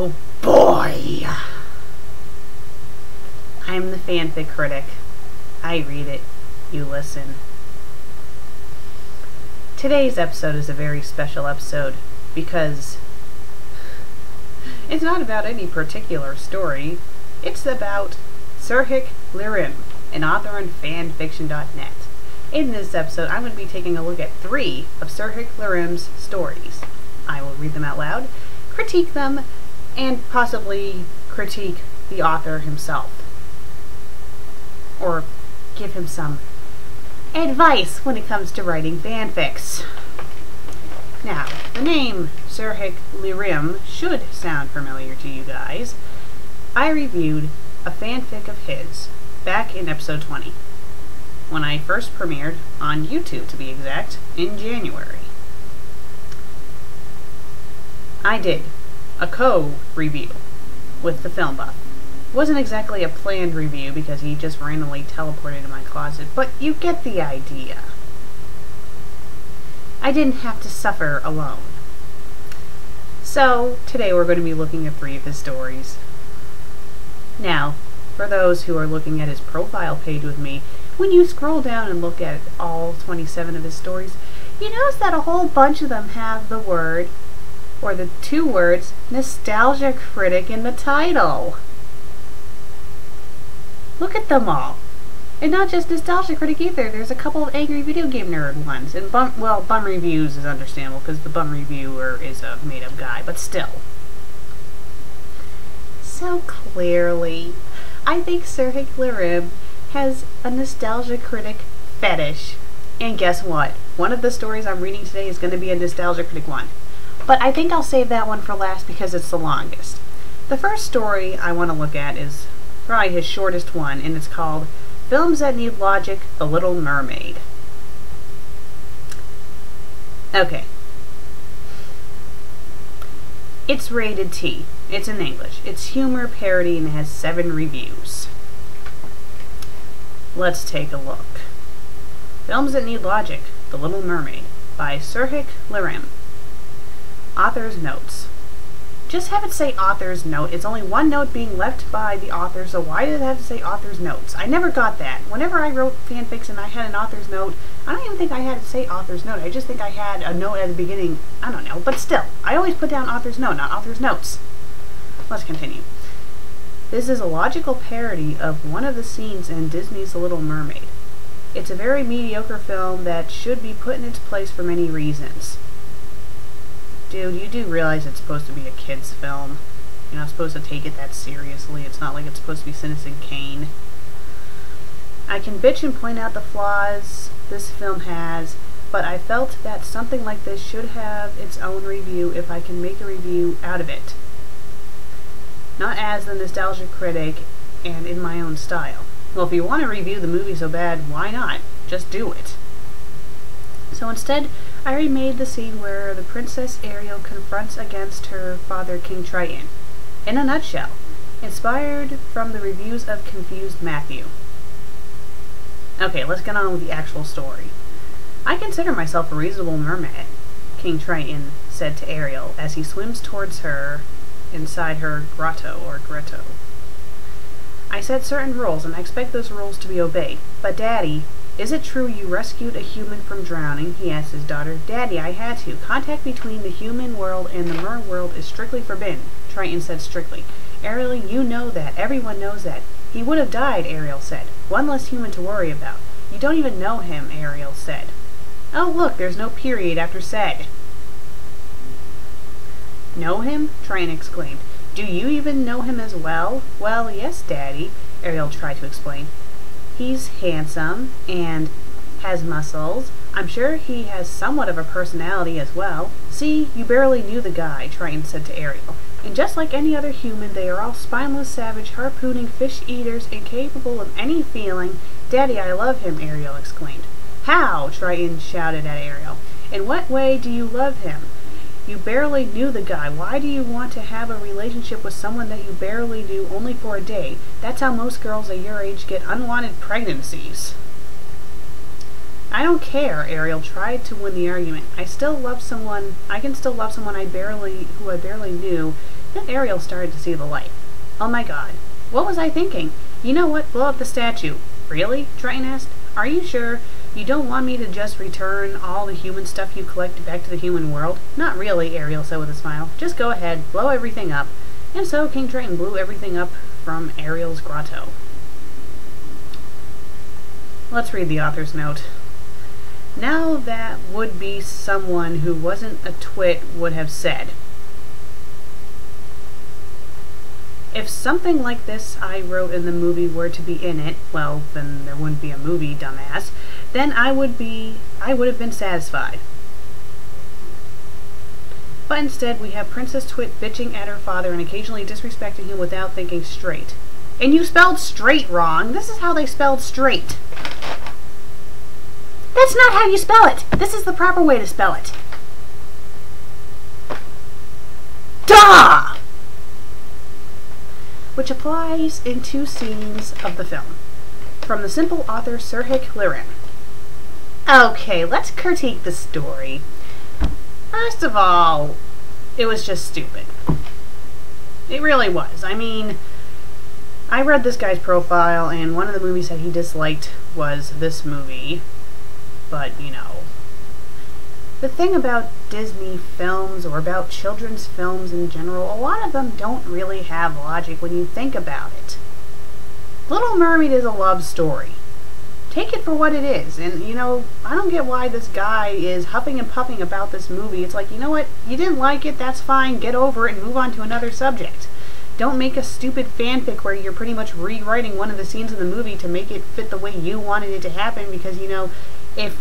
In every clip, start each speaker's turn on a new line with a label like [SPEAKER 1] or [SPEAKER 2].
[SPEAKER 1] Oh boy! I'm the FanFic Critic. I read it, you listen. Today's episode is a very special episode because it's not about any particular story. It's about Sirhc Llirrem, an author on fanfiction.net. In this episode, I'm going to be taking a look at 3 of Sirhc Llirrem's stories. I will read them out loud, critique them, and possibly critique the author himself. Or give him some advice when it comes to writing fanfics. Now, the name Sirhc Llirrem should sound familiar to you guys. I reviewed a fanfic of his back in episode 20, when I first premiered on YouTube, to be exact, in January. I did a co-review with the film buff. It wasn't exactly a planned review because he just randomly teleported in my closet, but you get the idea. I didn't have to suffer alone. So, today we're going to be looking at 3 of his stories. Now, for those who are looking at his profile page with me, when you scroll down and look at all 27 of his stories, you notice that a whole bunch of them have the word, or the 2 words, Nostalgia Critic in the title. Look at them all. And not just Nostalgia Critic either, there's a couple of Angry Video Game Nerd ones. And Bum Reviews is understandable because the Bum Reviewer is a made-up guy, but still. So clearly, I think Sirhc Llirrem has a Nostalgia Critic fetish. And guess what? One of the stories I'm reading today is going to be a Nostalgia Critic one. But I think I'll save that one for last because it's the longest. The first story I want to look at is probably his shortest one, and it's called Films That Need Logic, The Little Mermaid. Okay. It's rated T. It's in English. It's humor, parody, and it has 7 reviews. Let's take a look. Films That Need Logic, The Little Mermaid, by Sirhc Llirrem. Author's notes. Just have it say author's note. It's only 1 note being left by the author, so why does it have to say author's notes? I never got that. Whenever I wrote fanfics and I had an author's note, I don't even think I had to say author's note. I just think I had a note at the beginning. I don't know. But still, I always put down author's note, not author's notes. Let's continue. This is a logical parody of one of the scenes in Disney's The Little Mermaid. It's a very mediocre film that should be put in its place for many reasons. Dude, you do realize it's supposed to be a kid's film. You're not supposed to take it that seriously. It's not like it's supposed to be Citizen Kane. I can bitch and point out the flaws this film has, but I felt that something like this should have its own review if I can make a review out of it. Not as the Nostalgia Critic and in my own style. Well, if you want to review the movie so bad, why not? Just do it. So instead, I remade the scene where the Princess Ariel confronts against her father, King Triton. In a nutshell, inspired from the reviews of Confused Matthew. Okay, let's get on with the actual story. I consider myself a reasonable mermaid, King Triton said to Ariel as he swims towards her inside her grotto. I set certain rules and I expect those rules to be obeyed. But Daddy, is it true you rescued a human from drowning? He asked his daughter. Daddy, I had to. Contact between the human world and the mer world is strictly forbidden, Triton said strictly. Ariel, you know that. Everyone knows that. He would have died, Ariel said. One less human to worry about. You don't even know him, Ariel said. Oh, look, there's no period after said. Know him? Triton exclaimed. Do you even know him as well? Well, yes, Daddy, Ariel tried to explain. He's handsome and has muscles. I'm sure he has somewhat of a personality as well. See, you barely knew the guy, Triton said to Ariel. And just like any other human, they are all spineless, savage, harpooning fish eaters, incapable of any feeling. Daddy, I love him, Ariel exclaimed. How? Triton shouted at Ariel. In what way do you love him? You barely knew the guy. Why do you want to have a relationship with someone that you barely knew only for a day? That's how most girls at your age get unwanted pregnancies. I don't care, Ariel tried to win the argument. I can still love someone who I barely knew Then Ariel started to see the light. Oh my god. What was I thinking? You know what? Blow up the statue. Really? Triton asked. Are you sure? You don't want me to just return all the human stuff you collected back to the human world? Not really, Ariel said with a smile. Just go ahead, blow everything up. And so King Triton blew everything up from Ariel's grotto. Let's read the author's note. Now that would be someone who wasn't a twit would have said. If something like this I wrote in the movie were to be in it, well, then there wouldn't be a movie, dumbass. Then I would have been satisfied. But instead, we have Princess Twit bitching at her father and occasionally disrespecting him without thinking straight. And you spelled straight wrong. This is how they spelled straight. That's not how you spell it. This is the proper way to spell it. Duh! Which applies in 2 scenes of the film. From the simple author Sirhc Llirrem. Okay, let's critique the story. First of all, it was just stupid. It really was. I mean, I read this guy's profile, and one of the movies that he disliked was this movie. But, you know, the thing about Disney films, or about children's films in general, a lot of them don't really have logic when you think about it. Little Mermaid is a love story. Take it for what it is. And, you know, I don't get why this guy is huffing and puffing about this movie. It's like, you know what? You didn't like it, that's fine. Get over it and move on to another subject. Don't make a stupid fanfic where you're pretty much rewriting one of the scenes of the movie to make it fit the way you wanted it to happen, because, you know, if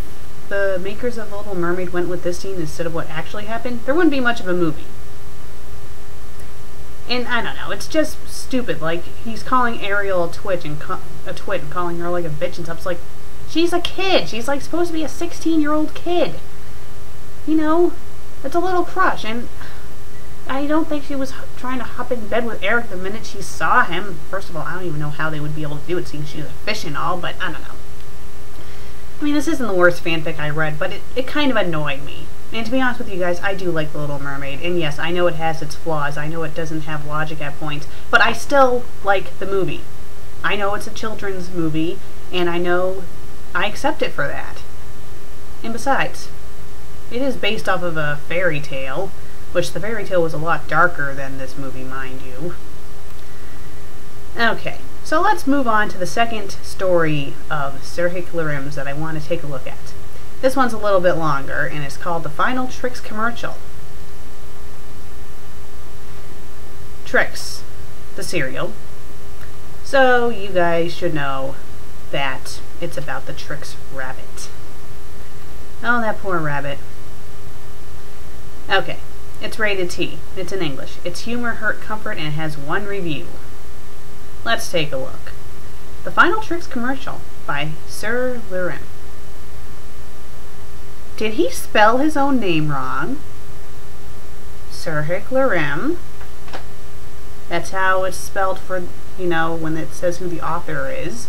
[SPEAKER 1] the makers of The Little Mermaid went with this scene instead of what actually happened, there wouldn't be much of a movie. And I don't know, it's just stupid. Like, he's calling Ariel a twit and calling her like a bitch and stuff. It's like, she's a kid. She's like supposed to be a 16-year-old kid. You know, it's a little crush. And I don't think she was trying to hop in bed with Eric the minute she saw him. First of all, I don't even know how they would be able to do it, seeing she's a fish and all, but I don't know. I mean, this isn't the worst fanfic I read, but it kind of annoyed me. And to be honest with you guys, I do like The Little Mermaid. And yes, I know it has its flaws. I know it doesn't have logic at points. But I still like the movie. I know it's a children's movie, and I know I accept it for that. And besides, it is based off of a fairy tale, which the fairy tale was a lot darker than this movie, mind you. Okay. So let's move on to the second story of Sirhc Llirrem's that I want to take a look at. This one's a little bit longer, and it's called The Final Trix Commercial. Trix, the cereal. So you guys should know that it's about the Trix rabbit. Oh, that poor rabbit. Okay, it's rated T. It's in English. It's humor, hurt, comfort, and it has 1 review. Let's take a look. The Final Trix Commercial by Sirhc Llirrem. Did he spell his own name wrong? Sirhc Llirrem. That's how it's spelled for, you know, when it says who the author is.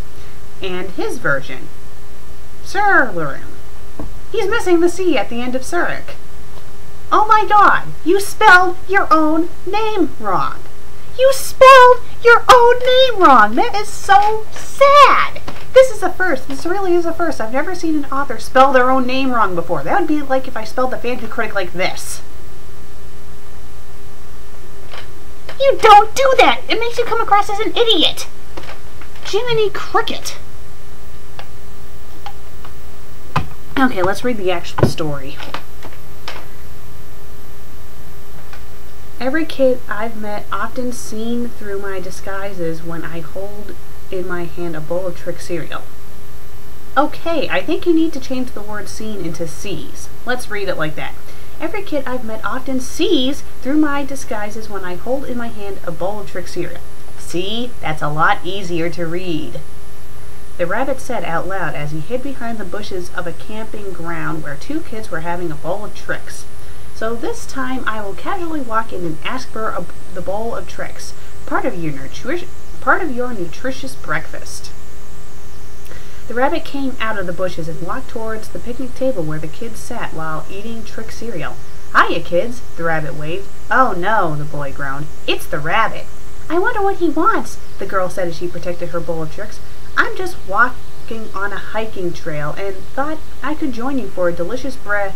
[SPEAKER 1] And his version. Sirhc Llirrem. He's missing the C at the end of Sirhc. Oh my god! You spelled your own name wrong! You spelled your own name wrong! That is so sad! This is a first. This really is a first. I've never seen an author spell their own name wrong before. That would be like if I spelled the FanFic Critic like this. You don't do that! It makes you come across as an idiot! Jiminy Cricket! Okay, let's read the actual story. Every kid I've met often seen through my disguises when I hold in my hand a bowl of Trix cereal. Okay, I think you need to change the word seen into sees. Let's read it like that. Every kid I've met often sees through my disguises when I hold in my hand a bowl of Trix cereal. See, that's a lot easier to read. The rabbit said out loud as he hid behind the bushes of a camping ground where 2 kids were having a bowl of Trix. So this time I will casually walk in and ask for the bowl of Trix, part of your nutritious breakfast. The rabbit came out of the bushes and walked towards the picnic table where the kids sat while eating Trix cereal. Hiya, kids, the rabbit waved. Oh no, the boy groaned. It's the rabbit. I wonder what he wants, the girl said as she protected her bowl of tricks. I'm just walking on a hiking trail and thought I could join you for a delicious breath.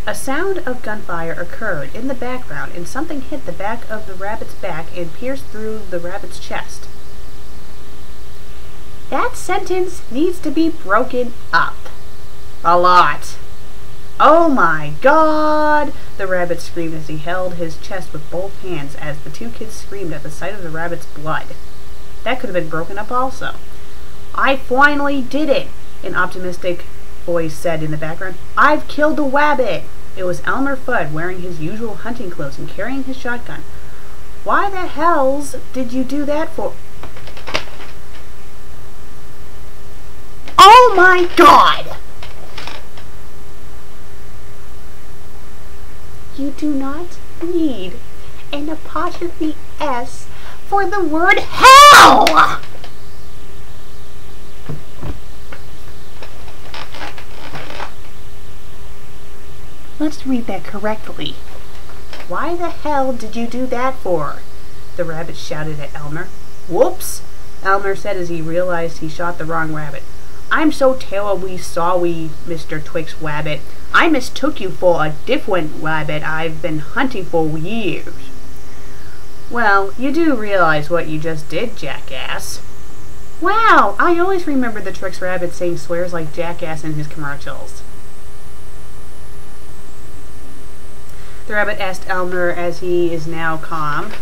[SPEAKER 1] A sound of gunfire occurred in the background and something hit the back of the rabbit's back and pierced through the rabbit's chest. That sentence needs to be broken up. A lot. Oh my God! The rabbit screamed as he held his chest with both hands as the two kids screamed at the sight of the rabbit's blood. That could have been broken up also. I finally did it, an optimistic voice said in the background. I've killed a rabbit! It was Elmer Fudd wearing his usual hunting clothes and carrying his shotgun. Why the hells did you do that for? Oh my God! You do not need an apostrophe S for the word hell! Let's read that correctly. Why the hell did you do that for? The rabbit shouted at Elmer. Whoops, Elmer said as he realized he shot the wrong rabbit. I'm so terribly sorry, Mr. Twix Rabbit. I mistook you for a different rabbit I've been hunting for years. Well, you do realize what you just did, jackass. Wow, I always remember the Twix Rabbit saying swears like jackass in his commercials. The rabbit asked Elmer as he is now calm.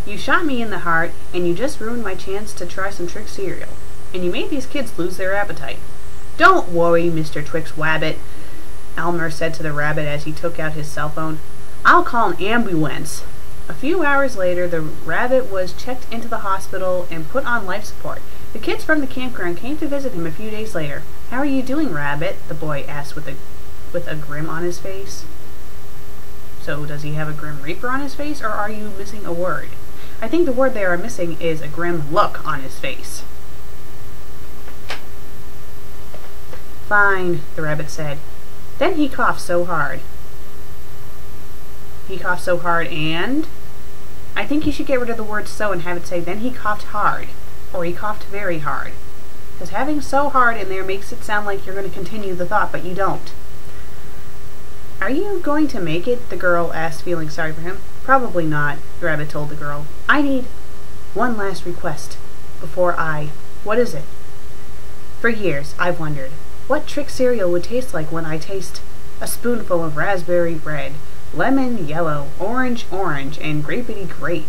[SPEAKER 1] You shot me in the heart, and you just ruined my chance to try some Trix cereal. And you made these kids lose their appetite. Don't worry, Mr. Twix Rabbit, Elmer said to the rabbit as he took out his cell phone. I'll call an ambulance. A few hours later, the rabbit was checked into the hospital and put on life support. The kids from the campground came to visit him a few days later. How are you doing, Rabbit? The boy asked with a grin on his face. So does he have a Grim Reaper on his face, or are you missing a word? I think the word they are missing is a grim look on his face. Fine, the rabbit said. Then he coughed so hard. He coughed so hard and? I think you should get rid of the word so and have it say, then he coughed hard. Or he coughed very hard. Because having so hard in there makes it sound like you're going to continue the thought, but you don't. Are you going to make it? The girl asked, feeling sorry for him. Probably not, the rabbit told the girl. I need one last request before What is it? For years, I've wondered what Trix cereal would taste like when I taste a spoonful of raspberry red, lemon yellow, orange, and grapey grape.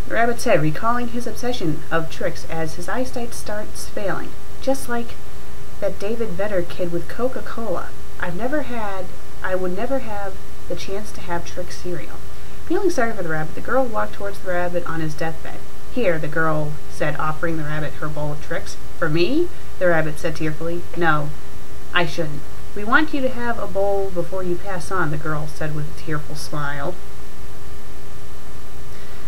[SPEAKER 1] The rabbit said, recalling his obsession of Trix as his eyesight starts failing. Just like that David Vedder kid with Coca-Cola. I would never have the chance to have Trix cereal. Feeling sorry for the rabbit, the girl walked towards the rabbit on his deathbed. Here, the girl said, offering the rabbit her bowl of Trix. For me? The rabbit said tearfully. No, I shouldn't. We want you to have a bowl before you pass on, the girl said with a tearful smile.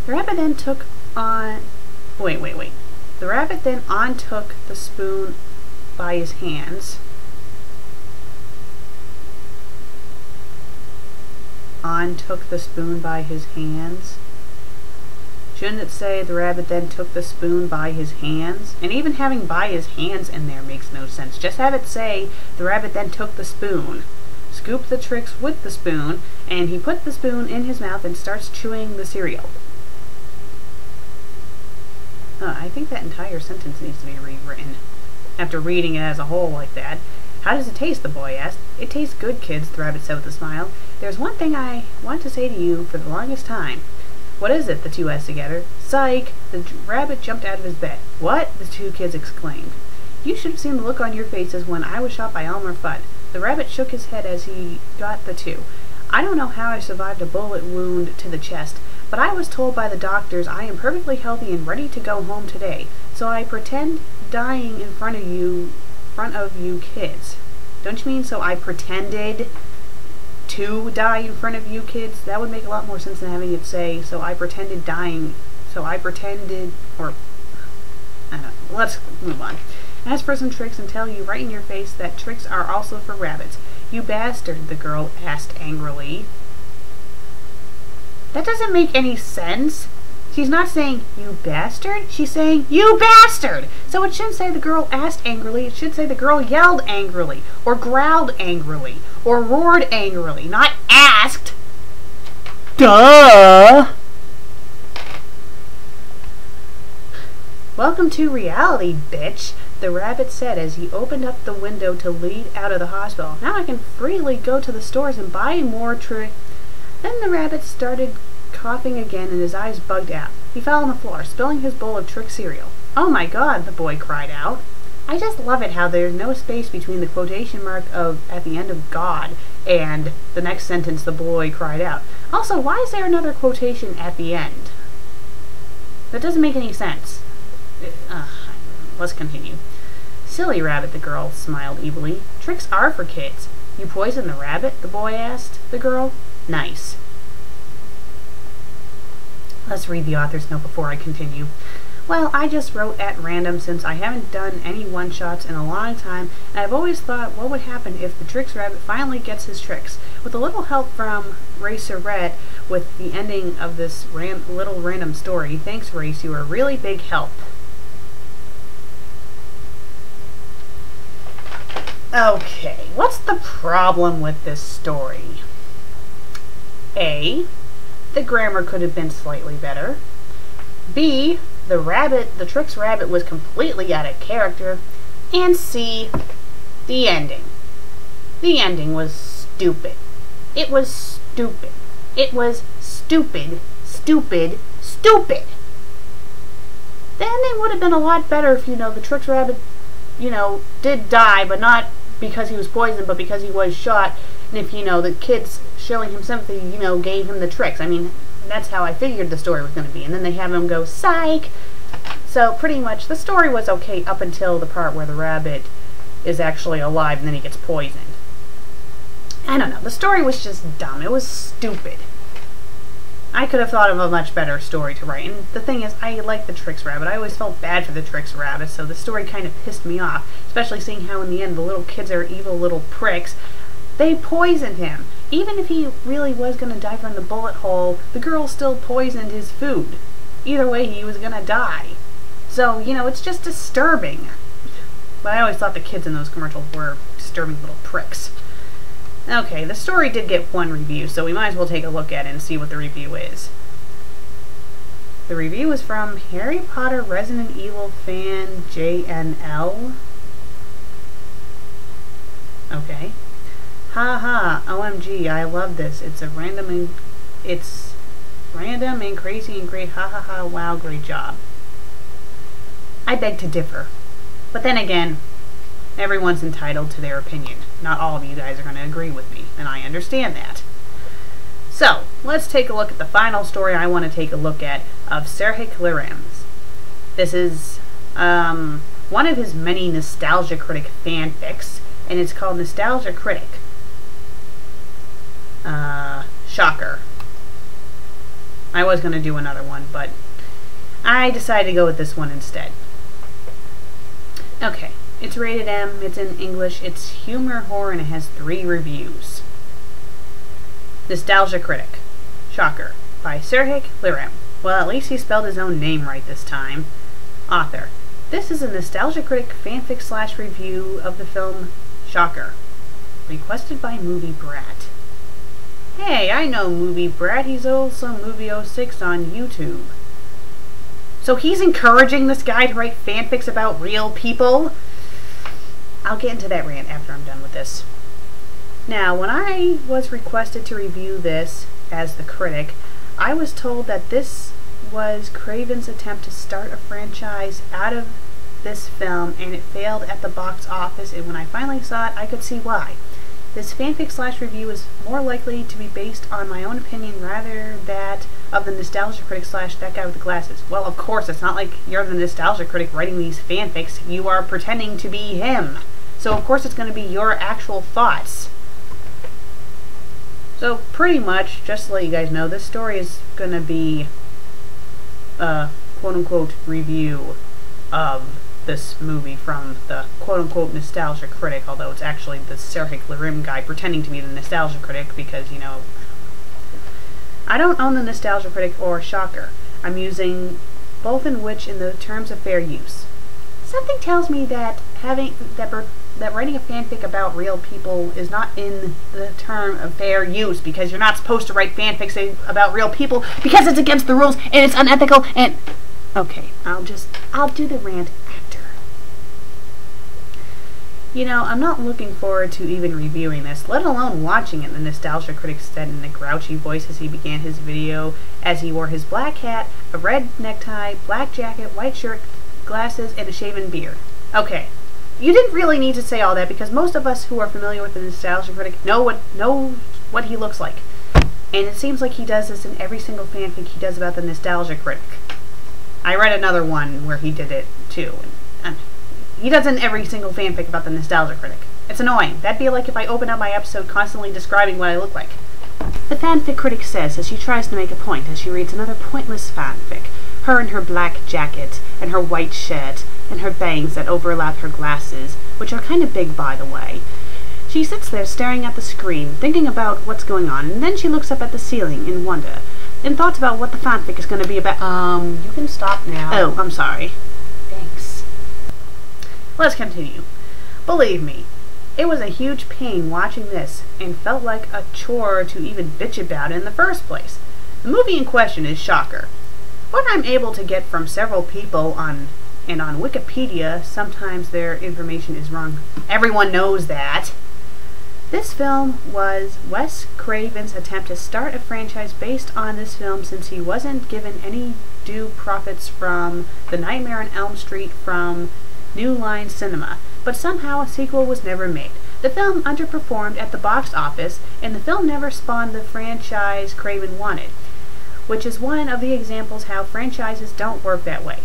[SPEAKER 1] The rabbit then took on... Wait. The rabbit then untook the spoon by his hands. Took the spoon by his hands. Shouldn't it say the rabbit then took the spoon by his hands? And even having by his hands in there makes no sense. Just have it say the rabbit then took the spoon, scooped the Trix with the spoon, and he put the spoon in his mouth and starts chewing the cereal. I think that entire sentence needs to be rewritten. After reading it as a whole like that. How does it taste? The boy asked. It tastes good, kids, the rabbit said with a smile. There's one thing I want to say to you for the longest time. What is it? The two asked together. Psych! The rabbit jumped out of his bed. What? The two kids exclaimed. You should have seen the look on your faces when I was shot by Elmer Fudd. The rabbit shook his head as he got the two. I don't know how I survived a bullet wound to the chest, but I was told by the doctors I am perfectly healthy and ready to go home today. So I pretend dying in front of you kids. Don't you mean so I pretended to die in front of you kids? That would make a lot more sense than having it say, so I pretended dying, so I pretended, or, I don't know, let's move on. As for some Trix and tell you right in your face that Trix are also for rabbits. "You bastard," the girl asked angrily. That doesn't make any sense. She's not saying, "You bastard," she's saying, "You bastard!" So it shouldn't say the girl asked angrily, it should say the girl yelled angrily, or growled angrily, or roared angrily, not asked. Duh! "Welcome to reality, bitch," the rabbit said as he opened up the window to lead out of the hospital. "Now I can freely go to the stores and buy more Then the rabbit started coughing again and his eyes bugged out. He fell on the floor, spilling his bowl of Trick cereal. "Oh my God," the boy cried out. I just love it how there's no space between the quotation mark of at the end of God and the next sentence the boy cried out. Also, why is there another quotation at the end? That doesn't make any sense. Let's continue. "Silly rabbit," the girl smiled evilly. "Tricks are for kids." "You poisoned the rabbit?" the boy asked the girl. "Nice." Let's read the author's note before I continue. "Well, I just wrote at random since I haven't done any one-shots in a long time, and I've always thought what would happen if the Tricks rabbit finally gets his tricks. With a little help from Race Red with the ending of this little random story. Thanks, Race, you are a really big help." Okay, what's the problem with this story? A, the grammar could have been slightly better. B, the Tricks rabbit was completely out of character. And C, the ending. The ending was stupid. It was stupid. It was stupid, stupid, stupid. The ending would have been a lot better if, the Tricks rabbit, did die, but not because he was poisoned, but because he was shot. And if, the kids showing him sympathy, gave him the tricks. I mean, that's how I figured the story was going to be. And then they have him go, "Psych!" So pretty much the story was okay up until the part where the rabbit is actually alive and then he gets poisoned. I don't know. The story was just dumb. It was stupid. I could have thought of a much better story to write. And the thing is, I like the Tricks rabbit. I always felt bad for the Tricks rabbit, so the story kind of pissed me off. Especially seeing how in the end the little kids are evil little pricks. They poisoned him. Even if he really was going to die from the bullet hole, the girl still poisoned his food. Either way, he was going to die. So, it's just disturbing. But I always thought the kids in those commercials were disturbing little pricks. Okay, the story did get one review, so we might as well take a look at it and see what the review is. The review is from Harry Potter Resident Evil fan JNL. Okay. "Haha, OMG, I love this. It's random and crazy and great. Ha ha ha, wow, great job." I beg to differ. But then again, everyone's entitled to their opinion. Not all of you guys are going to agree with me, and I understand that. So, let's take a look at the final story I want to take a look at of Sirhc Llirrem. This is one of his many Nostalgia Critic fanfics, and it's called Nostalgia Critic. Shocker. I was going to do another one, but I decided to go with this one instead. Okay, it's rated M, it's in English, it's humor horror, and it has 3 reviews. Nostalgia Critic. Shocker. By Sirhc Llirrem. Well, at least he spelled his own name right this time. Author. This is a Nostalgia Critic fanfic / review of the film Shocker. Requested by Movie Brat. Hey, I know Movie Brat. He's also Movie 06 on YouTube. So he's encouraging this guy to write fanfics about real people? I'll get into that rant after I'm done with this. Now, when I was requested to review this as the critic, I was told that this was Craven's attempt to start a franchise out of this film, and it failed at the box office, and when I finally saw it, I could see why. This fanfic / review is more likely to be based on my own opinion rather that of the Nostalgia Critic / that guy with the glasses. Well, of course, it's not like you're the Nostalgia Critic writing these fanfics. You are pretending to be him. So, of course, it's going to be your actual thoughts. So, pretty much, just to let you guys know, this story is going to be a quote-unquote review of this movie from the quote-unquote Nostalgia Critic, although it's actually the Sirhc Llirrem guy pretending to be the Nostalgia Critic because, you know, I don't own the Nostalgia Critic or Shocker. I'm using both in which in the terms of fair use. Something tells me that writing a fanfic about real people is not in the term of fair use, because you're not supposed to write fanfics about real people because it's against the rules and it's unethical and... Okay, I'll do the rant after. You know, I'm not looking forward to even reviewing this, let alone watching it, the Nostalgia Critic said in a grouchy voice as he began his video, as he wore his black hat, a red necktie, black jacket, white shirt, glasses, and a shaven beard. Okay, you didn't really need to say all that, because most of us who are familiar with the Nostalgia Critic know what he looks like. And it seems like he does this in every single fanfic he does about the Nostalgia Critic. I read another one where he did it too. And he does it in every single fanfic about the Nostalgia Critic. It's annoying. That'd be like if I opened up my episode constantly describing what I look like. The FanFic Critic says as she tries to make a point as she reads another pointless fanfic. Her in her black jacket, and her white shirt, and her bangs that overlap her glasses, which are kind of big by the way. She sits there staring at the screen, thinking about what's going on, and then she looks up at the ceiling in wonder, in thoughts about what the fanfic is going to be about. You can stop now. Oh, I'm sorry. Thanks. Let's continue. Believe me, it was a huge pain watching this, and felt like a chore to even bitch about it in the first place. The movie in question is Shocker. What I'm able to get from several people on Wikipedia, sometimes their information is wrong. Everyone knows that. This film was Wes Craven's attempt to start a franchise based on this film, since he wasn't given any due profits from The Nightmare on Elm Street from New Line Cinema, but somehow a sequel was never made. The film underperformed at the box office, and the film never spawned the franchise Craven wanted, which is one of the examples how franchises don't work that way.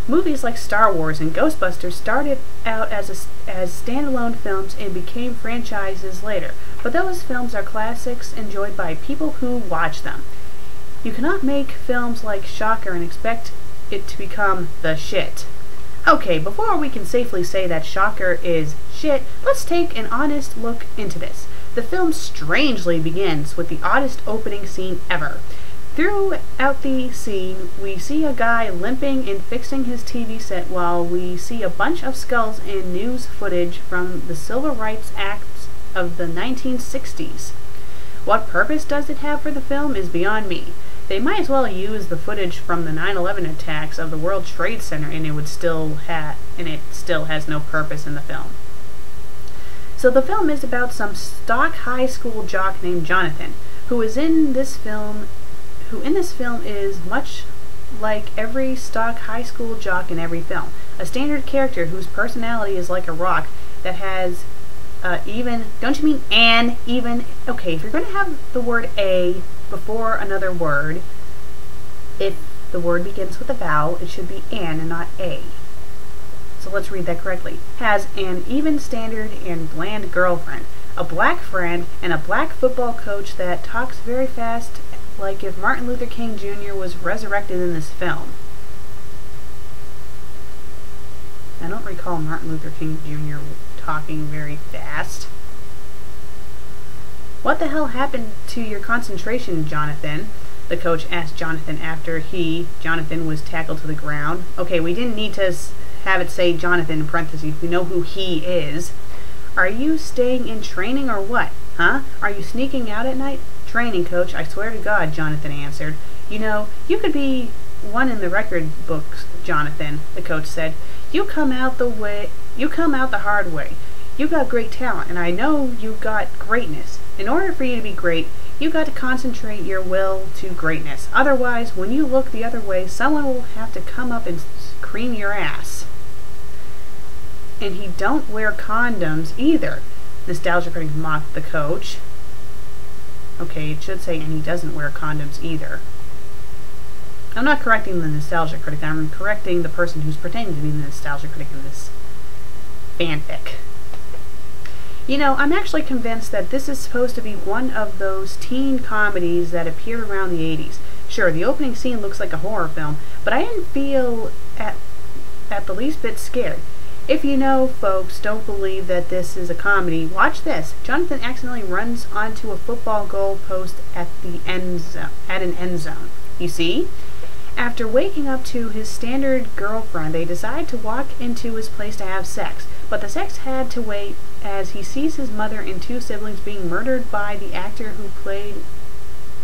[SPEAKER 1] Movies like Star Wars and Ghostbusters started out as standalone films and became franchises later, but those films are classics enjoyed by people who watch them. You cannot make films like Shocker and expect it to become the shit. Okay, before we can safely say that Shocker is shit, let's take an honest look into this. The film strangely begins with the oddest opening scene ever. Throughout the scene, we see a guy limping and fixing his TV set while we see a bunch of skulls and news footage from the Civil Rights Acts of the 1960s. What purpose does it have for the film is beyond me. They might as well use the footage from the 9/11 attacks of the World Trade Center, and it still has no purpose in the film. So the film is about some stock high school jock named Jonathan, who in this film is much like every stock high school jock in every film. A standard character whose personality is like a rock that has don't you mean an, even? Okay, if you're going to have the word a before another word, if the word begins with a vowel, it should be an and not a. So let's read that correctly. Has an even standard and bland girlfriend, a black friend, and a black football coach that talks very fast, like if Martin Luther King Jr. was resurrected in this film. I don't recall Martin Luther King Jr. talking very fast. What the hell happened to your concentration, Jonathan? The coach asked Jonathan after Jonathan, was tackled to the ground. Okay, we didn't need to have it say Jonathan in parentheses. We know who he is. Are you staying in training or what? Huh? Are you sneaking out at night? Training, coach, I swear to God, Jonathan answered. You know, you could be one in the record books, Jonathan, the coach said. You come out the hard way. You got great talent, and I know you got greatness. In order for you to be great, you got to concentrate your will to greatness. Otherwise, when you look the other way, someone will have to come up and cream your ass. And he don't wear condoms either, Nostalgia Critic mocked the coach. Okay, it should say, and he doesn't wear condoms either. I'm not correcting the Nostalgia Critic, I'm correcting the person who's pretending to be the Nostalgia Critic in this fanfic. You know, I'm actually convinced that this is supposed to be one of those teen comedies that appeared around the 80s. Sure, the opening scene looks like a horror film, but I didn't feel at the least bit scared. If you know, folks, don't believe that this is a comedy, watch this. Jonathan accidentally runs onto a football goal post at an end zone. You see? After waking up to his standard girlfriend, they decide to walk into his place to have sex. But the sex had to wait as he sees his mother and two siblings being murdered by the actor who played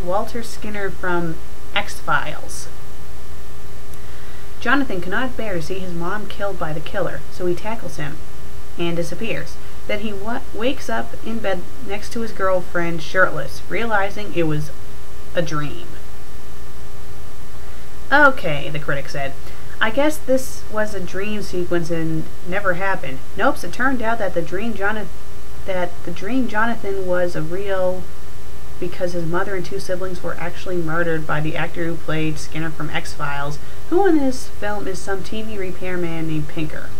[SPEAKER 1] Walter Skinner from X-Files. Jonathan cannot bear to see his mom killed by the killer, so he tackles him and disappears. Then he wakes up in bed next to his girlfriend, shirtless, realizing it was a dream. Okay, the critic said. I guess this was a dream sequence and never happened. Nope, it turned out that the dream Jonathan was a real because his mother and two siblings were actually murdered by the actor who played Skinner from X-Files, who in this film is some TV repairman named Pinker.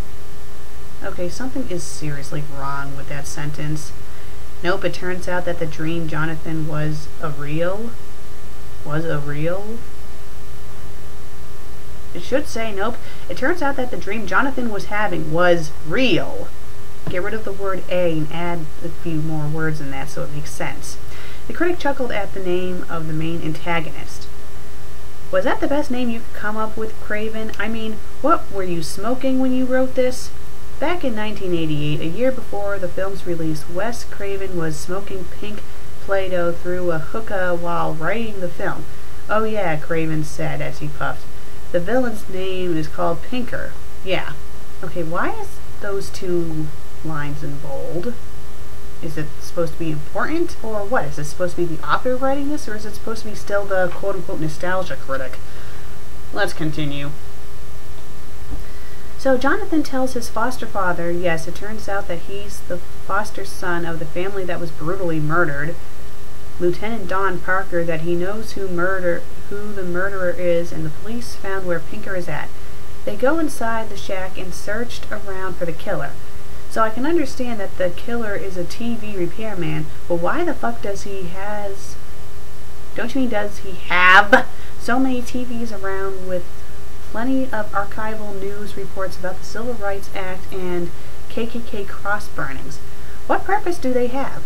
[SPEAKER 1] Okay, something is seriously wrong with that sentence. Nope, it turns out that the dream Jonathan was a real? It should say, nope, it turns out that the dream Jonathan was having was real. Get rid of the word a and add a few more words in that so it makes sense. The critic chuckled at the name of the main antagonist. Was that the best name you could come up with, Craven? I mean, what were you smoking when you wrote this? Back in 1988, a year before the film's release, Wes Craven was smoking pink Play-Doh through a hookah while writing the film. Oh yeah, Craven said as he puffed. The villain's name is called Pinker. Yeah. Okay, why is those two lines in bold? Is it supposed to be important, or what? Is it supposed to be the author writing this, or is it supposed to be still the quote-unquote Nostalgia Critic? Let's continue. So Jonathan tells his foster father, yes, it turns out that he's the foster son of the family that was brutally murdered, Lieutenant Don Parker, that he knows who the murderer is, and the police found where Pinker is at. They go inside the shack and searched around for the killer. So I can understand that the killer is a TV repairman, but why the fuck does he have so many TVs around with plenty of archival news reports about the Civil Rights Act and KKK cross burnings? What purpose do they have?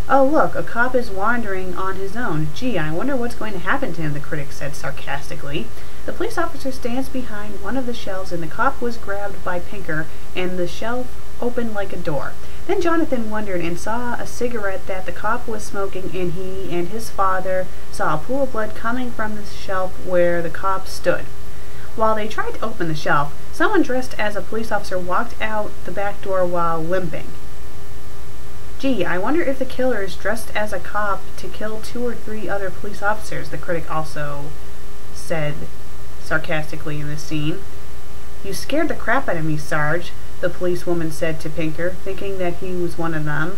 [SPEAKER 1] Oh look, a cop is wandering on his own. Gee, I wonder what's going to happen to him, the critic said sarcastically. The police officer stands behind one of the shelves and the cop was grabbed by Pinker and the shelf opened like a door. Then Jonathan wondered and saw a cigarette that the cop was smoking, and he and his father saw a pool of blood coming from the shelf where the cop stood. While they tried to open the shelf, someone dressed as a police officer walked out the back door while limping. Gee, I wonder if the killer is dressed as a cop to kill 2 or 3 other police officers, the critic also said sarcastically in this scene. You scared the crap out of me, Sarge, the policewoman said to Pinker, thinking that he was one of them.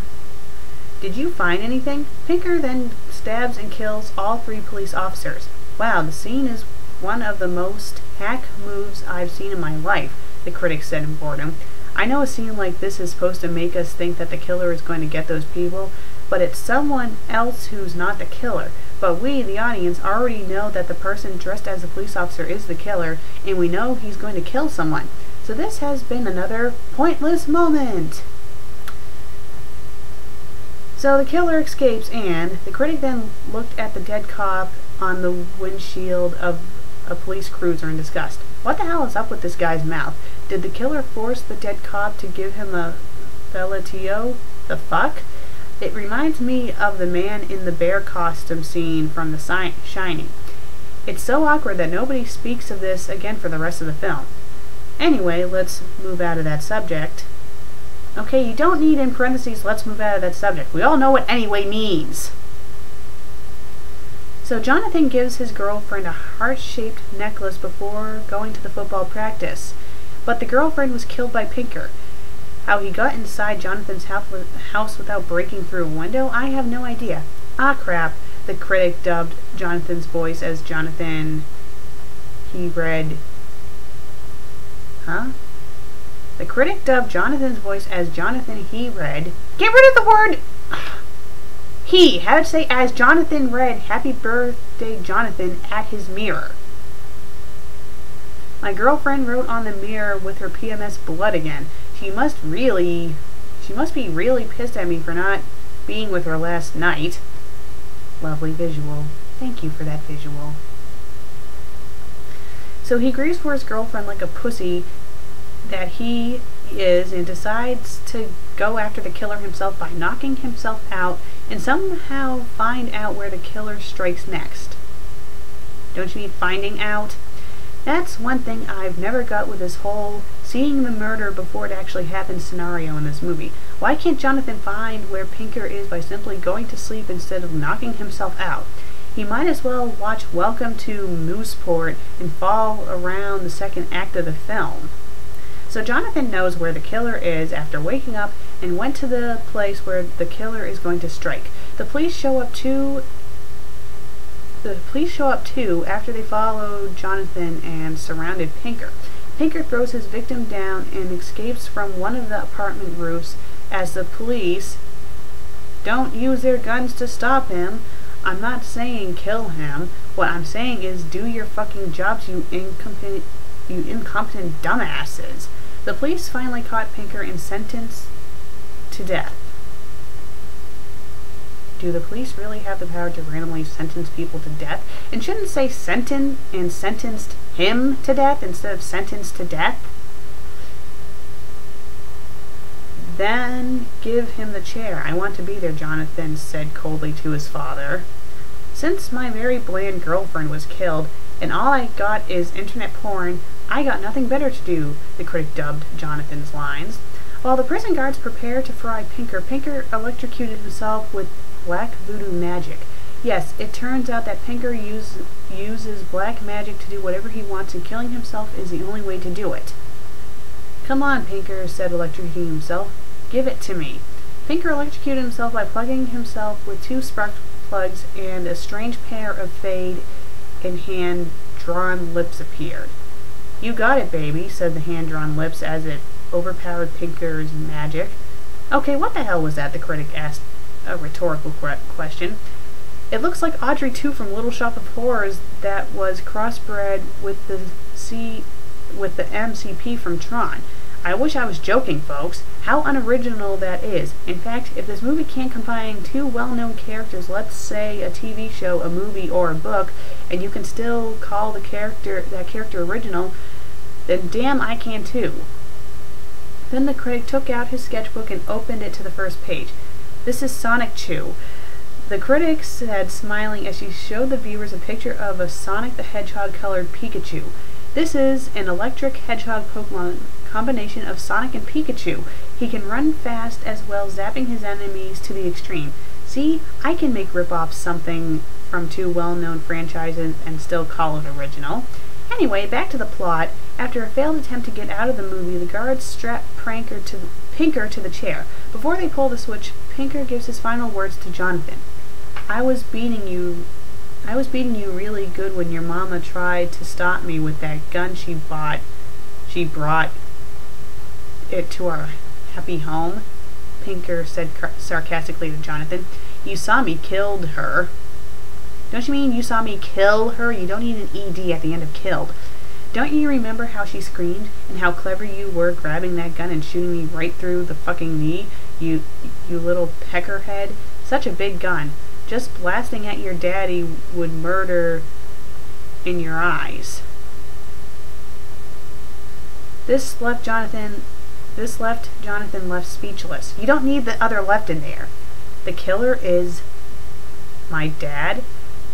[SPEAKER 1] Did you find anything? Pinker then stabs and kills all 3 police officers. Wow, the scene is one of the most hack moves I've seen in my life, the critic said in boredom. I know a scene like this is supposed to make us think that the killer is going to get those people, but it's someone else who's not the killer. But we, the audience, already know that the person dressed as a police officer is the killer, and we know he's going to kill someone. So this has been another pointless moment. So the killer escapes, and the critic then looked at the dead cop on the windshield of a police cruiser in disgust. What the hell is up with this guy's mouth? Did the killer force the dead cop to give him a fellatio? The fuck? It reminds me of the man in the bear costume scene from The Shining. It's so awkward that nobody speaks of this again for the rest of the film. Anyway, let's move out of that subject. Okay, you don't need in parentheses, let's move out of that subject. We all know what anyway means. So Jonathan gives his girlfriend a heart-shaped necklace before going to the football practice. But the girlfriend was killed by Pinker. How he got inside Jonathan's house without breaking through a window, I have no idea. Ah crap, the critic dubbed Jonathan's voice as Jonathan. He read... Huh? The critic dubbed Jonathan's voice as Jonathan he read... Get rid of the word... He had to say as Jonathan read Happy Birthday Jonathan at his mirror. My girlfriend wrote on the mirror with her PMS blood again. She must be really pissed at me for not being with her last night. Lovely visual. Thank you for that visual. So he grieves for his girlfriend like a pussy that he is and decides to go after the killer himself by knocking himself out and somehow find out where the killer strikes next. Don't you mean finding out? That's one thing I've never got with this whole seeing the murder before it actually happens scenario in this movie. Why can't Jonathan find where Pinker is by simply going to sleep instead of knocking himself out? He might as well watch Welcome to Mooseport and fall around the second act of the film. So Jonathan knows where the killer is after waking up and went to the place where the killer is going to strike. The police show up too after they followed Jonathan and surrounded Pinker. Pinker throws his victim down and escapes from one of the apartment roofs as the police don't use their guns to stop him. I'm not saying kill him. What I'm saying is do your fucking jobs, you incompetent dumbasses. The police finally caught Pinker and sentenced to death. Do the police really have the power to randomly sentence people to death? And shouldn't say sentence and sentenced him to death instead of sentenced to death? Then give him the chair. I want to be there, Jonathan said coldly to his father. Since my very bland girlfriend was killed, and all I got is internet porn, I got nothing better to do, the critic dubbed Jonathan's lines. While the prison guards prepared to fry Pinker, Pinker electrocuted himself with black voodoo magic. Yes, it turns out that Pinker uses black magic to do whatever he wants, and killing himself is the only way to do it. Come on, Pinker said, electrocuting himself. Give it to me. Pinker electrocuted himself by plugging himself with 2 spark plugs, and a strange pair of fade and hand-drawn lips appeared. You got it, baby, said the hand-drawn lips as it overpowered Pinker's magic. Okay, what the hell was that? The critic asked a rhetorical question. It looks like Audrey 2 from Little Shop of Horrors that was crossbred with the MCP from Tron. I wish I was joking, folks. How unoriginal that is. In fact, if this movie can't combine 2 well-known characters, let's say a TV show, a movie, or a book, and you can still call that character original, then damn, I can too. Then the critic took out his sketchbook and opened it to the first page. This is Sonic Chew. The critic said, smiling as she showed the viewers a picture of a Sonic the Hedgehog colored Pikachu. This is an electric hedgehog Pokemon combination of Sonic and Pikachu. He can run fast as well, zapping his enemies to the extreme. See, I can make rip-offs something from 2 well-known franchises and still call it original. Anyway, back to the plot. After a failed attempt to get out of the movie, the guards strap Pinker to the chair. Before they pull the switch, Pinker gives his final words to Jonathan. I was beating you really good when your mama tried to stop me with that gun she brought it to our happy home, Pinker said sarcastically to Jonathan. You saw me killed her. Don't you mean you saw me kill her? You don't need an ED at the end of killed. Don't you remember how she screamed and how clever you were grabbing that gun and shooting me right through the fucking knee, you little peckerhead? Such a big gun. Just blasting at your daddy would murder in your eyes. This left Jonathan left speechless. You don't need the other left in there. The killer is my dad,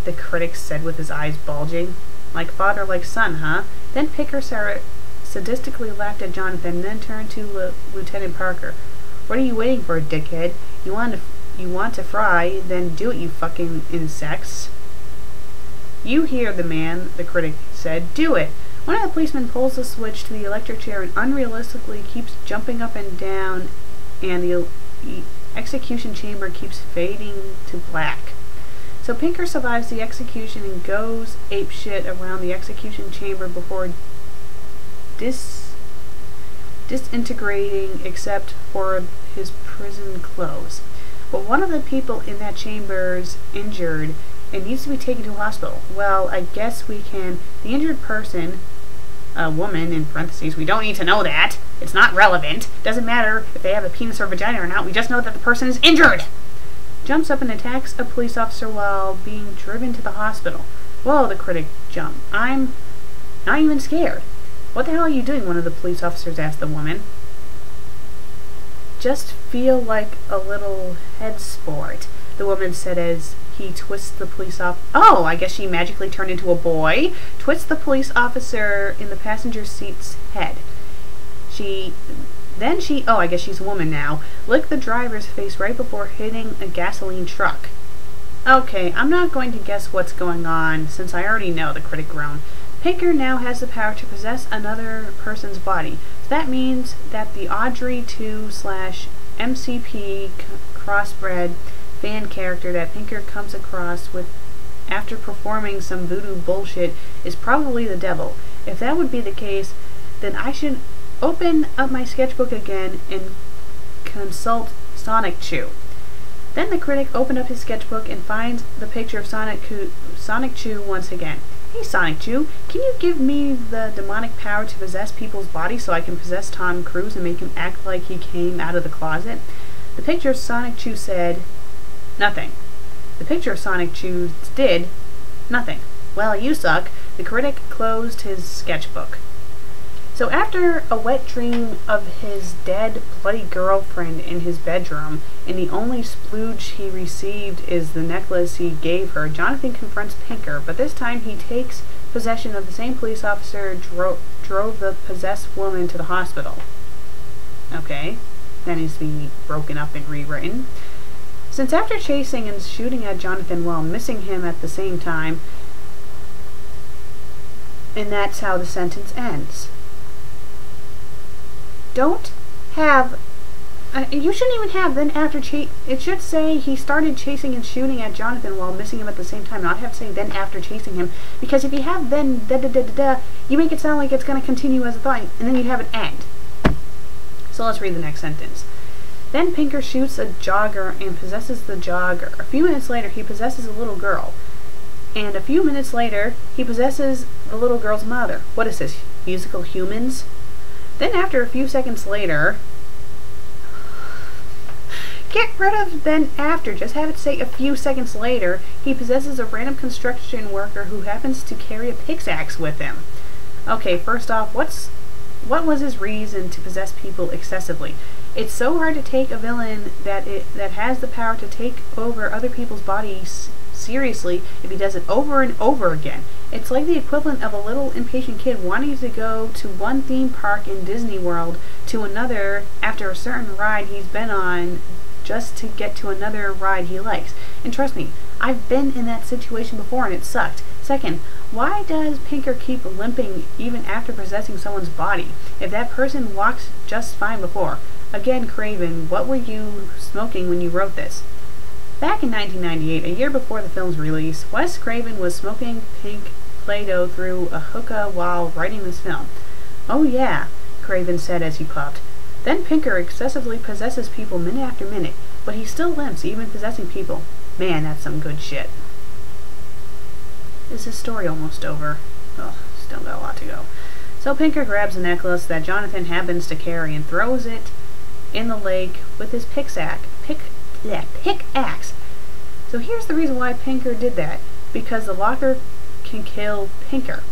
[SPEAKER 1] the critic said with his eyes bulging. Like father, like son, huh? Then Pinker sadistically laughed at Jonathan, then turned to Lieutenant Parker. What are you waiting for, dickhead? You want to fry, then do it, you fucking insects. You hear the man, the critic said. Do it. One of the policemen pulls the switch to the electric chair and unrealistically keeps jumping up and down, and the execution chamber keeps fading to black. So Pinker survives the execution and goes apeshit around the execution chamber before disintegrating except for his prison clothes. But one of the people in that chamber's injured and needs to be taken to a hospital. Well, I guess we can. The injured person a woman, in parentheses. We don't need to know that. It's not relevant. Doesn't matter if they have a penis or vagina or not. We just know that the person is injured. Jumps up and attacks a police officer while being driven to the hospital. Whoa, the critic jumped. I'm not even scared. What the hell are you doing? One of the police officers asked the woman. Just feel like a little head sport, the woman said as he twists the police off. Oh, I guess she magically turned into a boy. Twists the police officer in the passenger seat's head. Oh, I guess she's a woman now. Licked the driver's face right before hitting a gasoline truck. Okay, I'm not going to guess what's going on, since I already know, the critic groaned. Pinker now has the power to possess another person's body. So that means that the Audrey 2/MCP crossbred fan character that Pinker comes across with after performing some voodoo bullshit is probably the devil. If that would be the case, then I should open up my sketchbook again and consult Sonic Chew. Then the critic opened up his sketchbook and finds the picture of Sonic Chew once again. Hey Sonic Chew, can you give me the demonic power to possess people's bodies so I can possess Tom Cruise and make him act like he came out of the closet? The picture of Sonic Chew said nothing. The picture of Sonic Chew did nothing. Well, you suck. The critic closed his sketchbook. So after a wet dream of his dead, bloody girlfriend in his bedroom, and the only splooge he received is the necklace he gave her, Jonathan confronts Pinker, but this time he takes possession of the same police officer drove the possessed woman to the hospital. Okay, that needs to be broken up and rewritten. Since after chasing and shooting at Jonathan while missing him at the same time, and that's how the sentence ends. Don't have, you shouldn't even have then after it should say he started chasing and shooting at Jonathan while missing him at the same time, not have to say then after chasing him, because if you have then you make it sound like it's going to continue as a thought, and then you have it end. So let's read the next sentence. Then Pinker shoots a jogger and possesses the jogger. A few minutes later he possesses a little girl, and a few minutes later he possesses the little girl's mother. What is this, musical Humans? Then after a few seconds later, get rid of then after, just have it say a few seconds later, he possesses a random construction worker who happens to carry a pickaxe with him. Okay, first off, what was his reason to possess people excessively? It's so hard to take a villain that has the power to take over other people's bodies seriously if he does it over and over again. It's like the equivalent of a little impatient kid wanting to go to one theme park in Disney World to another after a certain ride he's been on just to get to another ride he likes. And trust me, I've been in that situation before and it sucked. Second, why does Pinker keep limping even after possessing someone's body if that person walks just fine before? Again, Craven, what were you smoking when you wrote this? Back in 1998, a year before the film's release, Wes Craven was smoking pink Play-Doh through a hookah while writing this film. Oh yeah, Craven said as he puffed. Then Pinker excessively possesses people minute after minute, but he still limps even possessing people. Man, that's some good shit. Is this story almost over? Oh, still got a lot to go. So Pinker grabs a necklace that Jonathan happens to carry and throws it in the lake with his pickaxe. So here's the reason why Pinker did that. Because the locker can kill Pinker.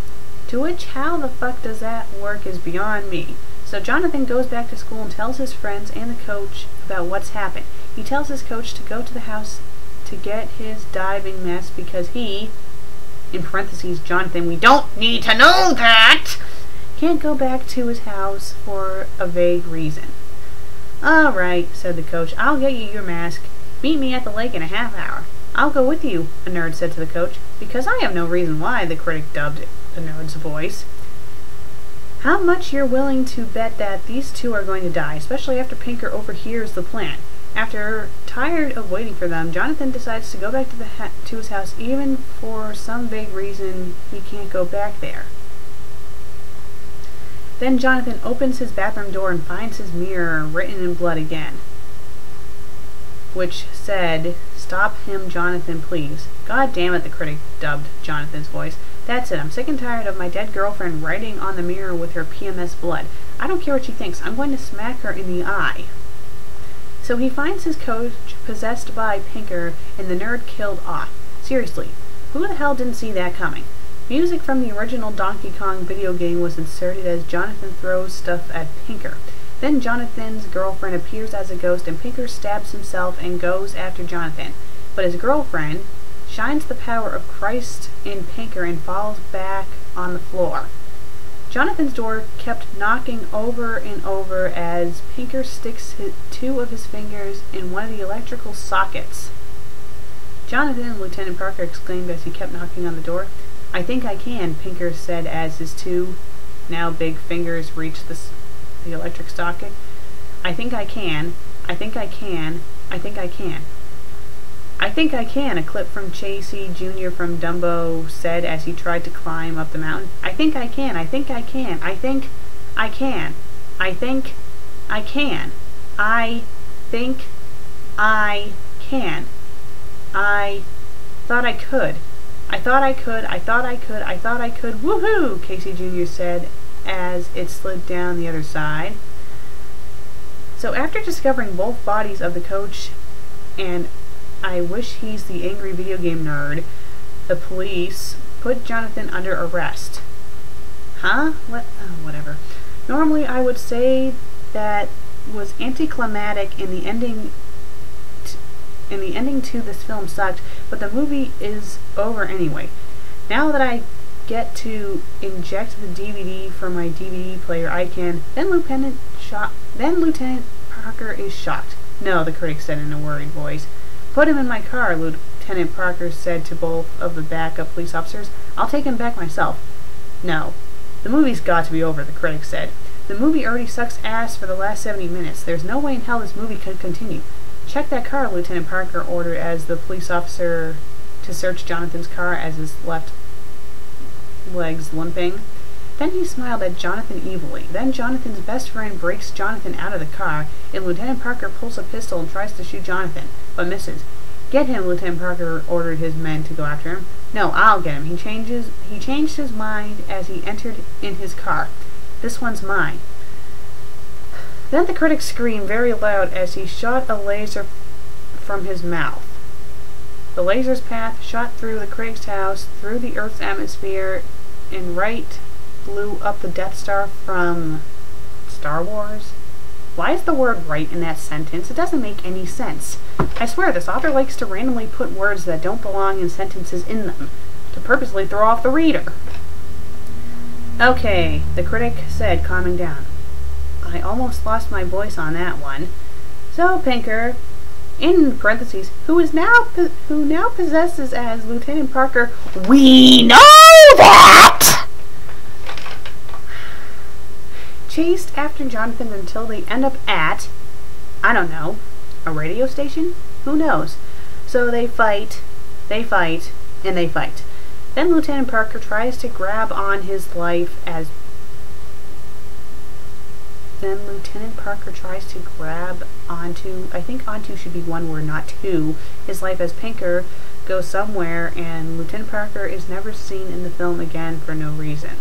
[SPEAKER 1] To which, how the fuck does that work is beyond me. So Jonathan goes back to school and tells his friends and the coach about what's happened. He tells his coach to go to the house to get his diving mask because he, in parentheses, Jonathan, we don't need to know that, can't go back to his house for a vague reason. Alright, said the coach, I'll get you your mask. Meet me at the lake in a half hour. I'll go with you, a nerd said to the coach. Because I have no reason why, the critic dubbed the nerd's voice. How much you're willing to bet that these two are going to die, especially after Pinker overhears the plan. After tired of waiting for them, Jonathan decides to go back to his house even for some vague reason he can't go back there. Then Jonathan opens his bathroom door and finds his mirror written in blood again, which said, "Stop him, Jonathan, please." God damn it, the critic dubbed Jonathan's voice. That's it. I'm sick and tired of my dead girlfriend writing on the mirror with her PMS blood. I don't care what she thinks. I'm going to smack her in the eye. So he finds his coach possessed by Pinker and the nerd killed off. Seriously, who the hell didn't see that coming? Music from the original Donkey Kong video game was inserted as Jonathan throws stuff at Pinker. Then Jonathan's girlfriend appears as a ghost and Pinker stabs himself and goes after Jonathan. But his girlfriend shines the power of Christ in Pinker and falls back on the floor. Jonathan's door kept knocking over and over as Pinker sticks two of his fingers in one of the electrical sockets. Jonathan, Lieutenant Parker exclaimed as he kept knocking on the door. I think I can, Pinker said as his two now big fingers reached the electric socket. I think I can. I think I can. I think I can. I think I can, a clip from Chasey Jr. from Dumbo said as he tried to climb up the mountain. I think I can. I think I can. I think I can. I think I can. I think I can. I thought I could. I thought I could. I thought I could. I thought I could. Woohoo! Casey Jr. said as it slid down the other side. So after discovering both bodies of the coach and I wish he's the angry video game nerd, the police put Jonathan under arrest. Huh? What? Oh, whatever. Normally I would say that was anticlimactic and the ending to this film sucked, but the movie is over anyway. Now that I get to inject the DVD from my DVD player, I can. Then Lieutenant Parker is shocked. No, the critic said in a worried voice. Put him in my car, Lieutenant Parker said to both of the backup police officers. I'll take him back myself. No. The movie's got to be over, the critic said. The movie already sucks ass for the last 70 minutes. There's no way in hell this movie could continue. Check that car, Lieutenant Parker ordered as the police officer to search Jonathan's car as his left leg's limping. Then he smiled at Jonathan evilly. Then Jonathan's best friend breaks Jonathan out of the car, and Lieutenant Parker pulls a pistol and tries to shoot Jonathan, but misses. Get him, Lieutenant Parker ordered his men to go after him. No, I'll get him. He changed his mind as he entered in his car. This one's mine. Then the critic screamed very loud as he shot a laser from his mouth. The laser's path shot through the critic's house, through the Earth's atmosphere, and right blew up the Death Star from Star Wars? Why is the word right in that sentence? It doesn't make any sense. I swear this author likes to randomly put words that don't belong in sentences in them, to purposely throw off the reader. Okay, the critic said, calming down. I almost lost my voice on that one. So Pinker, in parentheses, who now possesses as Lieutenant Parker, we know that! Chased after Jonathan until they end up at, I don't know, a radio station? Who knows? So they fight, and they fight. Then Lieutenant Parker tries to grab on his life as I think onto should be one word, not two, his life as Pinker goes somewhere, and Lieutenant Parker is never seen in the film again for no reason.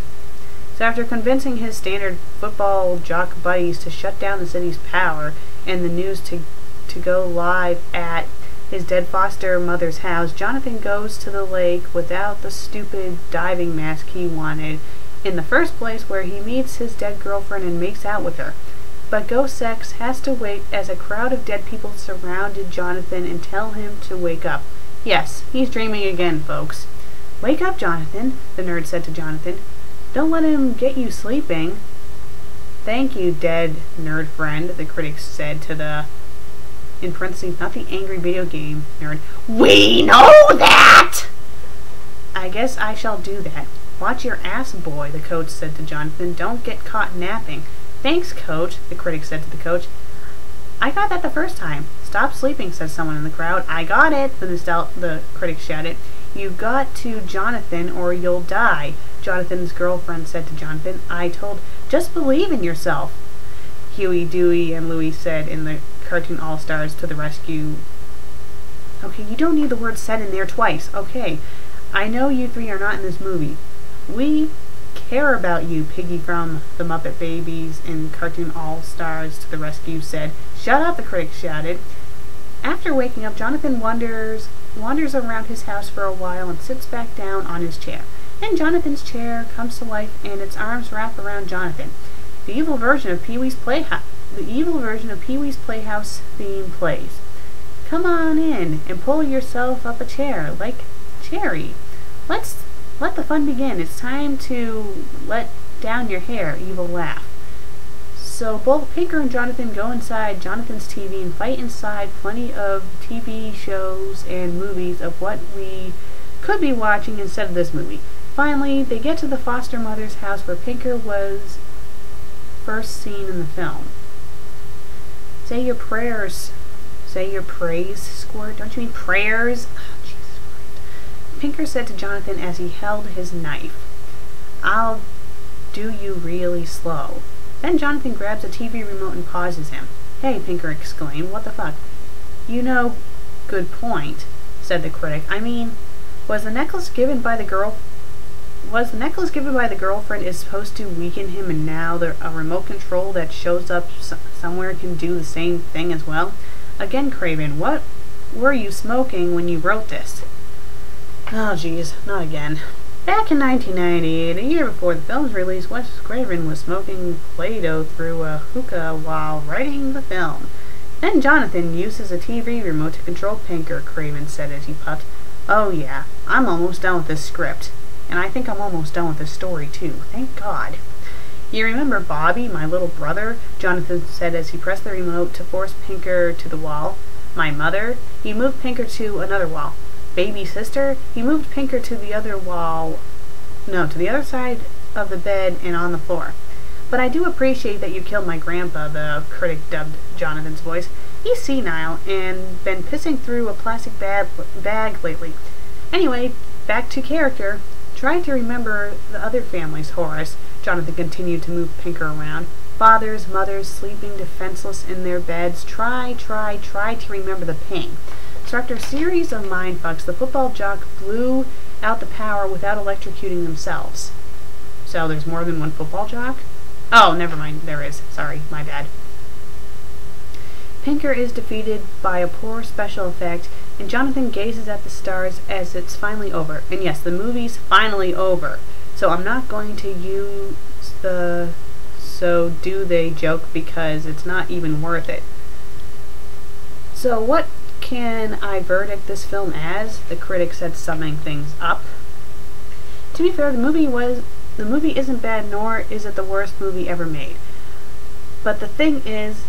[SPEAKER 1] So after convincing his standard football jock buddies to shut down the city's power and the news to go live at his dead foster mother's house, Jonathan goes to the lake without the stupid diving mask he wanted in the first place, where he meets his dead girlfriend and makes out with her. But ghost sex has to wait as a crowd of dead people surrounded Jonathan and tell him to wake up. Yes, he's dreaming again, folks. Wake up, Jonathan, the nerd said to Jonathan. Don't let him get you sleeping. Thank you, dead nerd friend, the critic said to the, in parentheses, not the angry video game nerd. We know that! I guess I shall do that. Watch your ass, boy, the coach said to Jonathan. Don't get caught napping. Thanks, coach, the critic said to the coach. I got that the first time. Stop sleeping, said someone in the crowd. I got it, the critic shouted. You got to, Jonathan, or you'll die, Jonathan's girlfriend said to Jonathan. I told, just believe in yourself. Huey, Dewey, and Louie said in the cartoon All-Stars to the rescue. Okay, you don't need the word said in there twice. Okay, I know you three are not in this movie. We care about you, Piggy from the Muppet Babies and Cartoon All-Stars to the rescue said. Shut up, the critic shouted. After waking up, Jonathan wanders around his house for a while and sits back down on his chair. Then Jonathan's chair comes to life and its arms wrap around Jonathan. The evil version of Pee-wee's Playhouse theme plays. Come on in and pull yourself up a chair like Cherry. Let the fun begin. It's time to let down your hair. Evil laugh. So both Pinker and Jonathan go inside Jonathan's TV and fight inside plenty of TV shows and movies of what we could be watching instead of this movie. Finally, they get to the foster mother's house where Pinker was first seen in the film. Say your prayers. Say your praise, Squirt. Don't you mean prayers? Oh, Jesus Christ. Pinker said to Jonathan as he held his knife, I'll do you really slow. Then Jonathan grabs a TV remote and pauses him. Hey, Pinker exclaimed, what the fuck? You know, good point, said the critic. I mean, was the necklace given by the girlfriend is supposed to weaken him, and now a remote control that shows up somewhere can do the same thing as well? Again, Craven, what were you smoking when you wrote this? Oh, geez, not again. Back in 1998, a year before the film's release, Wes Craven was smoking Play-Doh through a hookah while writing the film. Then Jonathan uses a TV remote to control Pinker, Craven said as he puffed. Oh yeah, I'm almost done with this script. And I think I'm almost done with this story too. Thank God. You remember Bobby, my little brother? Jonathan said as he pressed the remote to force Pinker to the wall. My mother? He moved Pinker to another wall. Baby sister? He moved Pinker to the other wall. No, to the other side of the bed and on the floor. But I do appreciate that you killed my grandpa, the critic dubbed Jonathan's voice. He's senile and been pissing through a plastic bag lately. Anyway, back to character. Try to remember the other families, Horace. Jonathan continued to move Pinker around. Fathers, mothers, sleeping defenseless in their beds. Try to remember the pain. So after a series of mindfucks, the football jock blew out the power without electrocuting themselves. So there's more than one football jock? Oh, never mind, there is. Sorry, my bad. Pinker is defeated by a poor special effect, and Jonathan gazes at the stars as it's finally over. And yes, the movie's finally over. So I'm not going to use the "so do they" joke because it's not even worth it. So what can I verdict this film as? The critic said, summing things up. To be fair, the movie isn't bad, nor is it the worst movie ever made. But the thing is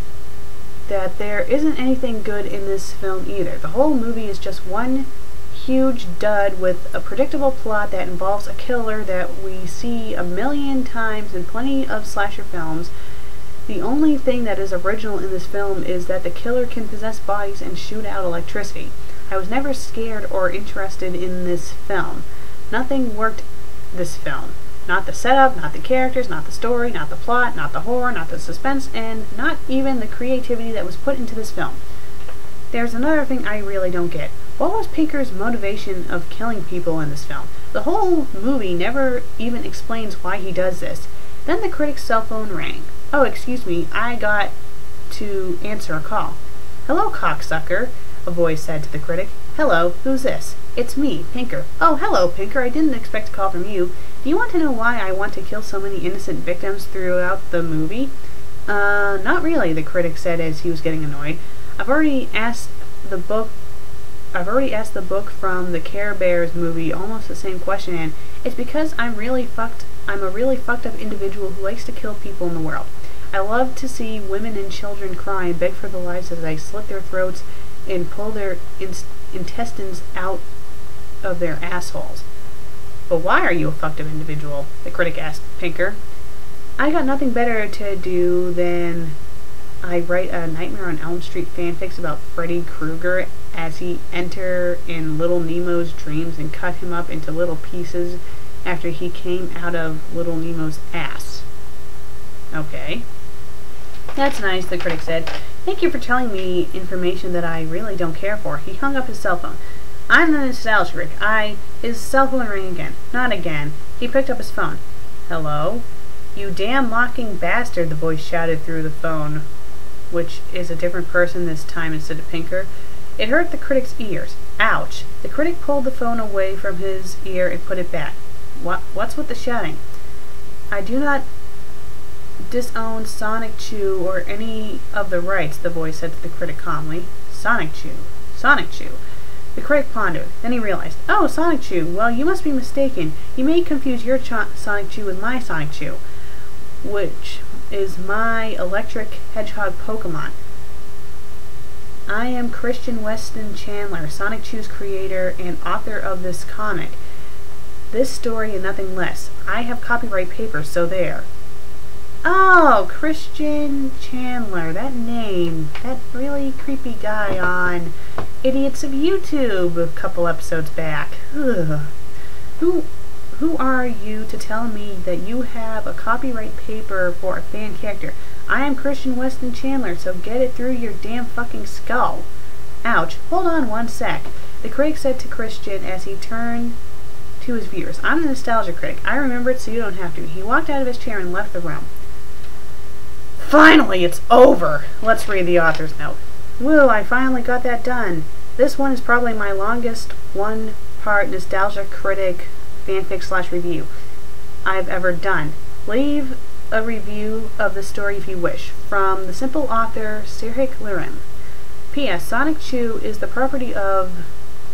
[SPEAKER 1] that there isn't anything good in this film either. The whole movie is just one huge dud with a predictable plot that involves a killer that we see a million times in plenty of slasher films. The only thing that is original in this film is that the killer can possess bodies and shoot out electricity. I was never scared or interested in this film. Nothing worked this film. Not the setup, not the characters, not the story, not the plot, not the horror, not the suspense, and not even the creativity that was put into this film. There's another thing I really don't get. What was Pinker's motivation of killing people in this film? The whole movie never even explains why he does this. Then the critic's cell phone rang. Oh, excuse me, I got to answer a call. Hello, cocksucker, a voice said to the critic. Hello, who's this? It's me, Pinker. Oh, hello, Pinker, I didn't expect a call from you. Do you want to know why I want to kill so many innocent victims throughout the movie? Not really, the critic said as he was getting annoyed. I've already asked the book from the Care Bears movie almost the same question, and it's because I'm a really fucked up individual who likes to kill people in the world. I love to see women and children cry and beg for their lives as I slit their throats and pull their intestines out of their assholes. But why are you a fucked up individual? The critic asked Pinker. I got nothing better to do than I write a Nightmare on Elm Street fanfics about Freddy Krueger as he enter in Little Nemo's dreams and cut him up into little pieces after he came out of Little Nemo's ass. Okay. That's nice, the critic said. Thank you for telling me information that I really don't care for. He hung up his cell phone. I'm the Nostalgia Critic. His cell phone rang again. Not again. He picked up his phone. Hello? You damn mocking bastard, the voice shouted through the phone, which is a different person this time instead of Pinker. It hurt the critic's ears. Ouch! The critic pulled the phone away from his ear and put it back. What's with the shouting? I do not disown Sonic Chew or any of the rights, the voice said to the critic calmly. Sonic Chew. Sonic Chew. The critic pondered. Then he realized, oh, Sonic Chew. Well, you must be mistaken. You may confuse your Sonic Chew with my Sonic Chew, which is my electric hedgehog Pokemon. I am Christian Weston Chandler, Sonic Chew's creator and author of this comic. This story and nothing less. I have copyright papers, so there. Oh, Christian Chandler, that name. That really creepy guy on Idiots of YouTube a couple episodes back. Ugh. Who are you to tell me that you have a copyright paper for a fan character? I am Christian Weston Chandler, so get it through your damn fucking skull. Ouch. Hold on one sec. The critic said to Christian as he turned to his viewers. I'm the Nostalgia Critic. I remember it so you don't have to. He walked out of his chair and left the room. Finally, it's over! Let's read the author's note. Woo, I finally got that done. This one is probably my longest one-part Nostalgia Critic fanfic/review I've ever done. Leave a review of the story if you wish. From the simple author, Sirhc Llirrem. P.S. Sonic Chew is the property of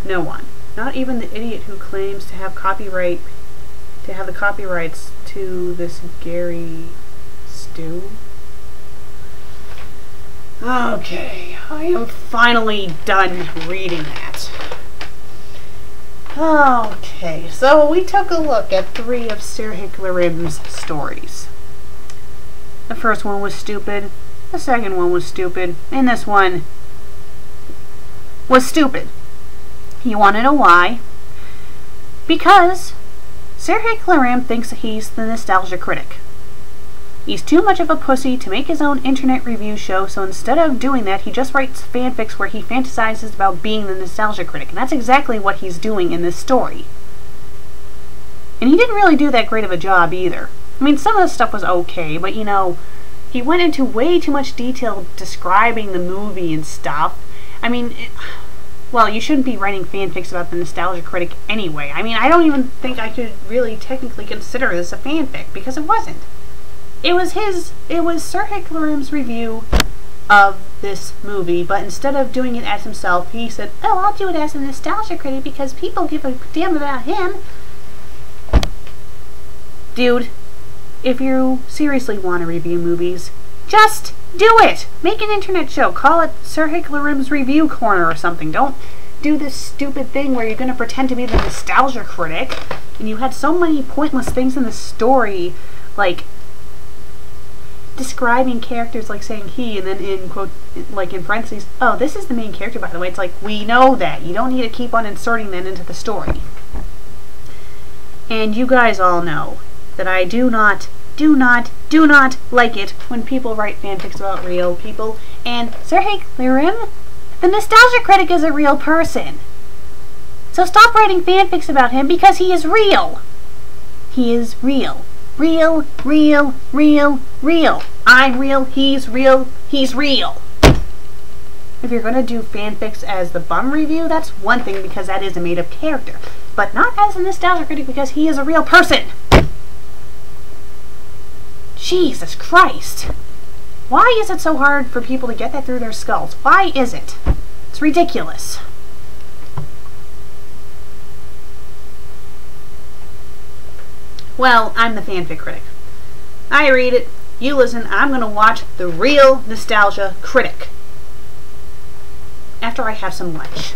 [SPEAKER 1] no one. Not even the idiot who claims to have the copyrights to this Gary Stew. Okay, I am finally done reading that. Okay, so we took a look at 3 of Sirhc Llirrem's stories. The first one was stupid, the second one was stupid, and this one was stupid. You want to know why? Because Sirhc Llirrem thinks he's the Nostalgia Critic. He's too much of a pussy to make his own internet review show, so instead of doing that, he just writes fanfics where he fantasizes about being the Nostalgia Critic, and that's exactly what he's doing in this story. And he didn't really do that great of a job either. I mean, some of the stuff was okay, but you know, he went into way too much detail describing the movie and stuff. I mean, well, you shouldn't be writing fanfics about the Nostalgia Critic anyway. I mean, I don't even think I could really technically consider this a fanfic, because it wasn't. It was Sirhc Llirrem's review of this movie, but instead of doing it as himself, he said, oh, I'll do it as a Nostalgia Critic because people give a damn about him. Dude, if you seriously want to review movies, just do it! Make an internet show. Call it Sirhc Llirrem's Review Corner or something. Don't do this stupid thing where you're going to pretend to be the Nostalgia Critic. And you had so many pointless things in the story, like describing characters, like saying he, and then in quote, like in parentheses, oh, this is the main character, by the way. It's like, we know that. You don't need to keep on inserting that into the story. And you guys all know that I do not like it when people write fanfics about real people. And Sirhc Llirrem, the Nostalgia Critic, is a real person. So stop writing fanfics about him because he is real. He is real. Real. I'm real, he's real, he's real. If you're going to do fanfics as the bum review, that's one thing because that is a made-up character. But not as a Nostalgia Critic because he is a real person. Jesus Christ. Why is it so hard for people to get that through their skulls? Why is it? It's ridiculous. Well, I'm the fanfic critic. I read it, you listen, I'm going to watch the real Nostalgia Critic after I have some lunch.